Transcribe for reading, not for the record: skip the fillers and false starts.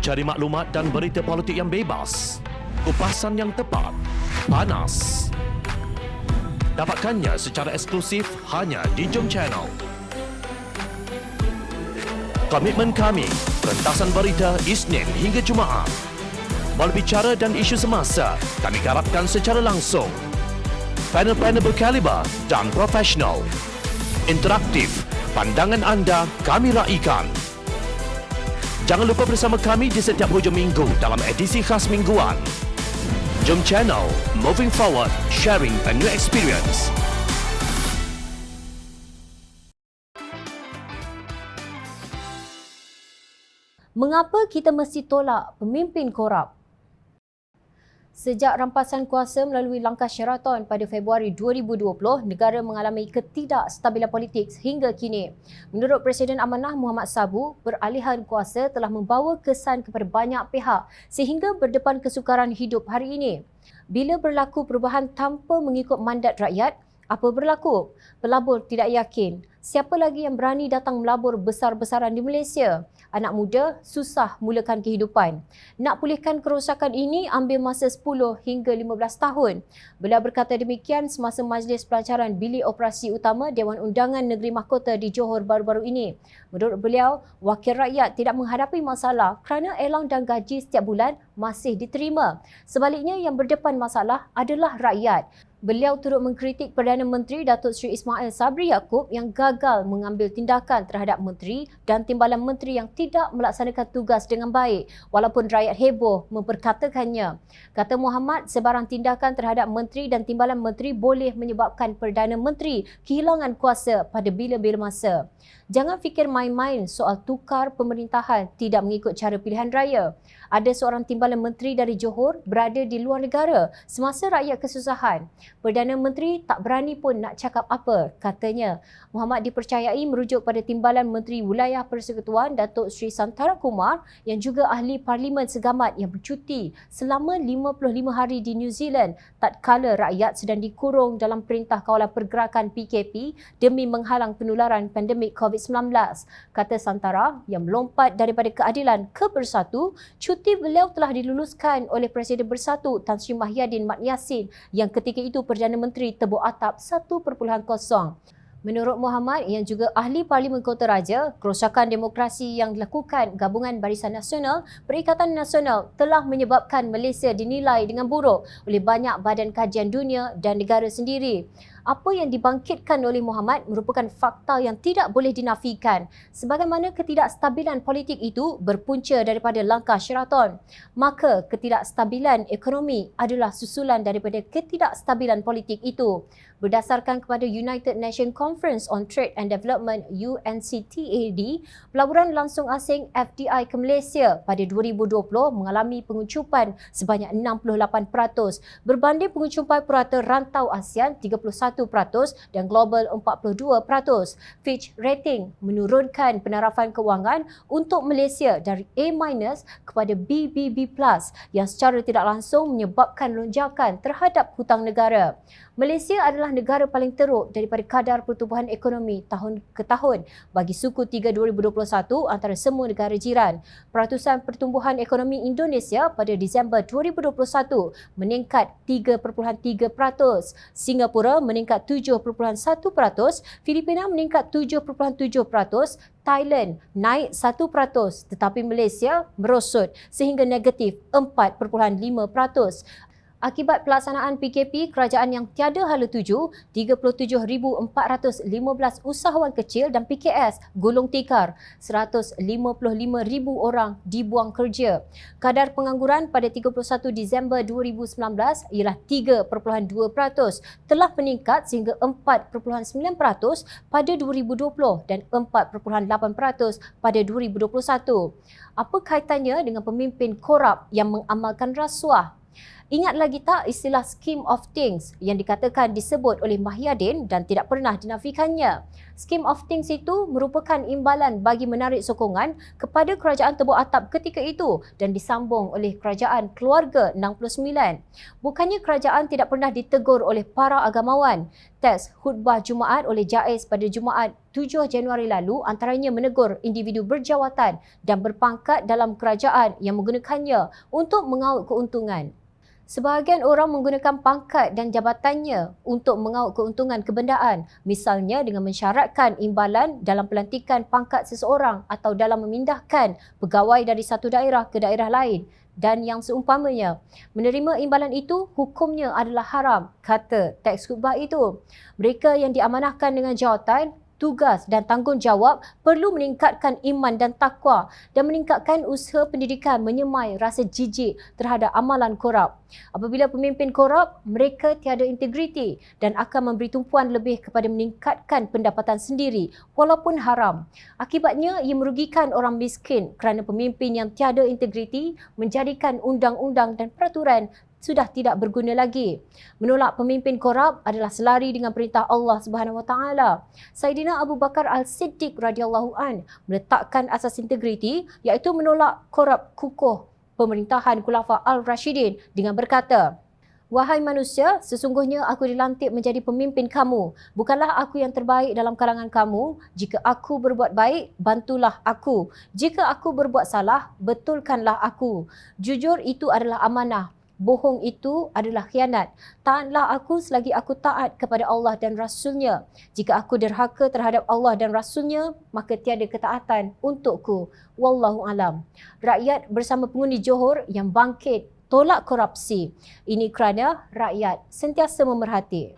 Cari maklumat dan berita politik yang bebas, kupasan yang tepat, panas. Dapatkannya secara eksklusif hanya di Jom Channel. Komitmen kami, pentasan berita Isnin hingga Jumaat. Berbicara dan isu semasa, kami garapkan secara langsung. Panel-panel berkaliber dan profesional. Interaktif, pandangan anda kami raikan. Jangan lupa bersama kami di setiap hujung minggu dalam edisi khas mingguan. Jom Channel, moving forward, sharing a new experience. Mengapa kita mesti tolak pemimpin korup? Sejak rampasan kuasa melalui langkah Sheraton pada Februari 2020, negara mengalami ketidakstabilan politik hingga kini. Menurut Presiden Amanah Muhammad Sabu, peralihan kuasa telah membawa kesan kepada banyak pihak sehingga berdepan kesukaran hidup hari ini. Bila berlaku perubahan tanpa mengikut mandat rakyat, apa berlaku? Pelabur tidak yakin. Siapa lagi yang berani datang melabur besar-besaran di Malaysia? Anak muda susah mulakan kehidupan. Nak pulihkan kerosakan ini ambil masa 10 hingga 15 tahun. Beliau berkata demikian semasa majlis pelancaran Bilik Operasi Utama Dewan Undangan Negeri Mahkota di Johor baru-baru ini. Menurut beliau, wakil rakyat tidak menghadapi masalah kerana elang dan gaji setiap bulan masih diterima. Sebaliknya yang berdepan masalah adalah rakyat. Beliau turut mengkritik Perdana Menteri Datuk Seri Ismail Sabri Yaakob yang gagal mengambil tindakan terhadap menteri dan timbalan menteri yang tidak melaksanakan tugas dengan baik walaupun rakyat heboh memperkatakannya. Kata Muhammad, sebarang tindakan terhadap menteri dan timbalan menteri boleh menyebabkan Perdana Menteri kehilangan kuasa pada bila-bila masa. Jangan fikir main-main soal tukar pemerintahan tidak mengikut cara pilihan raya. Ada seorang timbalan menteri dari Johor berada di luar negara semasa rakyat kesusahan. Perdana Menteri tak berani pun nak cakap apa, katanya. Muhammad dipercayai merujuk pada Timbalan Menteri Wilayah Persekutuan Datuk Seri Santara Kumar yang juga ahli Parlimen Segamat yang bercuti selama 55 hari di New Zealand tatkala rakyat sedang dikurung dalam Perintah Kawalan Pergerakan PKP demi menghalang penularan pandemik COVID-19. Kata Santara yang melompat daripada keadilan ke Bersatu, cuti beliau telah diluluskan oleh Presiden Bersatu Tan Sri Mahyadin Mat Yassin yang ketika itu Perdana Menteri tebuk atap 1.0. Menurut Muhammad yang juga ahli Parlimen Kota Raja, kerosakan demokrasi yang dilakukan Gabungan Barisan Nasional, Perikatan Nasional telah menyebabkan Malaysia dinilai dengan buruk oleh banyak badan kajian dunia dan negara sendiri. Apa yang dibangkitkan oleh Muhammad merupakan fakta yang tidak boleh dinafikan. Sebagaimana ketidakstabilan politik itu berpunca daripada langkah Sheraton, maka ketidakstabilan ekonomi adalah susulan daripada ketidakstabilan politik itu. Berdasarkan kepada United Nations Conference on Trade and Development UNCTAD, pelaburan langsung asing FDI ke Malaysia pada 2020 mengalami pengucupan sebanyak 68% berbanding pengucupan purata rantau ASEAN 31% dan global 42%. Fitch Rating menurunkan penarafan kewangan untuk Malaysia dari A- kepada BBB+ yang secara tidak langsung menyebabkan lonjakan terhadap hutang negara. Malaysia adalah negara paling teruk daripada kadar pertumbuhan ekonomi tahun ke tahun bagi suku 3 2021 antara semua negara jiran. Peratusan pertumbuhan ekonomi Indonesia pada Disember 2021 meningkat 3.3%, Singapura meningkat 7.1%, Filipina meningkat 7.7%, Thailand naik 1%, tetapi Malaysia merosot sehingga negatif 4.5%. Akibat pelaksanaan PKP, kerajaan yang tiada hala tuju, 37,415 usahawan kecil dan PKS gulung tikar, 155,000 orang dibuang kerja. Kadar pengangguran pada 31 Disember 2019 ialah 3.2%, telah meningkat sehingga 4.9% pada 2020 dan 4.8% pada 2021. Apa kaitannya dengan pemimpin korup yang mengamalkan rasuah? Ingat lagi tak istilah scheme of things yang dikatakan disebut oleh Mahyadin dan tidak pernah dinafikannya? Scheme of things itu merupakan imbalan bagi menarik sokongan kepada kerajaan Tebuk Atap ketika itu dan disambung oleh kerajaan Keluarga 69. Bukannya kerajaan tidak pernah ditegur oleh para agamawan. Teks khutbah Jumaat oleh JAIS pada Jumaat 7 Januari lalu antaranya menegur individu berjawatan dan berpangkat dalam kerajaan yang menggunakannya untuk mengaut keuntungan. Sebahagian orang menggunakan pangkat dan jabatannya untuk mengaut keuntungan kebendaan, misalnya dengan mensyaratkan imbalan dalam pelantikan pangkat seseorang atau dalam memindahkan pegawai dari satu daerah ke daerah lain dan yang seumpamanya. Menerima imbalan itu hukumnya adalah haram, kata teks khutbah itu. Mereka yang diamanahkan dengan jawatan, tugas dan tanggungjawab perlu meningkatkan iman dan takwa dan meningkatkan usaha pendidikan menyemai rasa jijik terhadap amalan korup. Apabila pemimpin korup, mereka tiada integriti dan akan memberi tumpuan lebih kepada meningkatkan pendapatan sendiri walaupun haram. Akibatnya, ia merugikan orang miskin kerana pemimpin yang tiada integriti menjadikan undang-undang dan peraturan sudah tidak berguna lagi. Menolak pemimpin korup adalah selari dengan perintah Allah Subhanahu Wa Taala. Saidina Abu Bakar Al-Siddiq radhiyallahu an meletakkan asas integriti iaitu menolak korup kukuh pemerintahan Khulafa Al-Rashidin dengan berkata, "Wahai manusia, sesungguhnya aku dilantik menjadi pemimpin kamu. Bukanlah aku yang terbaik dalam kalangan kamu. Jika aku berbuat baik, bantulah aku. Jika aku berbuat salah, betulkanlah aku. Jujur itu adalah amanah. Bohong itu adalah khianat. Taatlah aku selagi aku taat kepada Allah dan Rasulnya. Jika aku derhaka terhadap Allah dan Rasulnya, maka tiada ketaatan untukku. Wallahu alam." Rakyat bersama pengundi Johor yang bangkit tolak korupsi. Ini kerana rakyat sentiasa memerhati.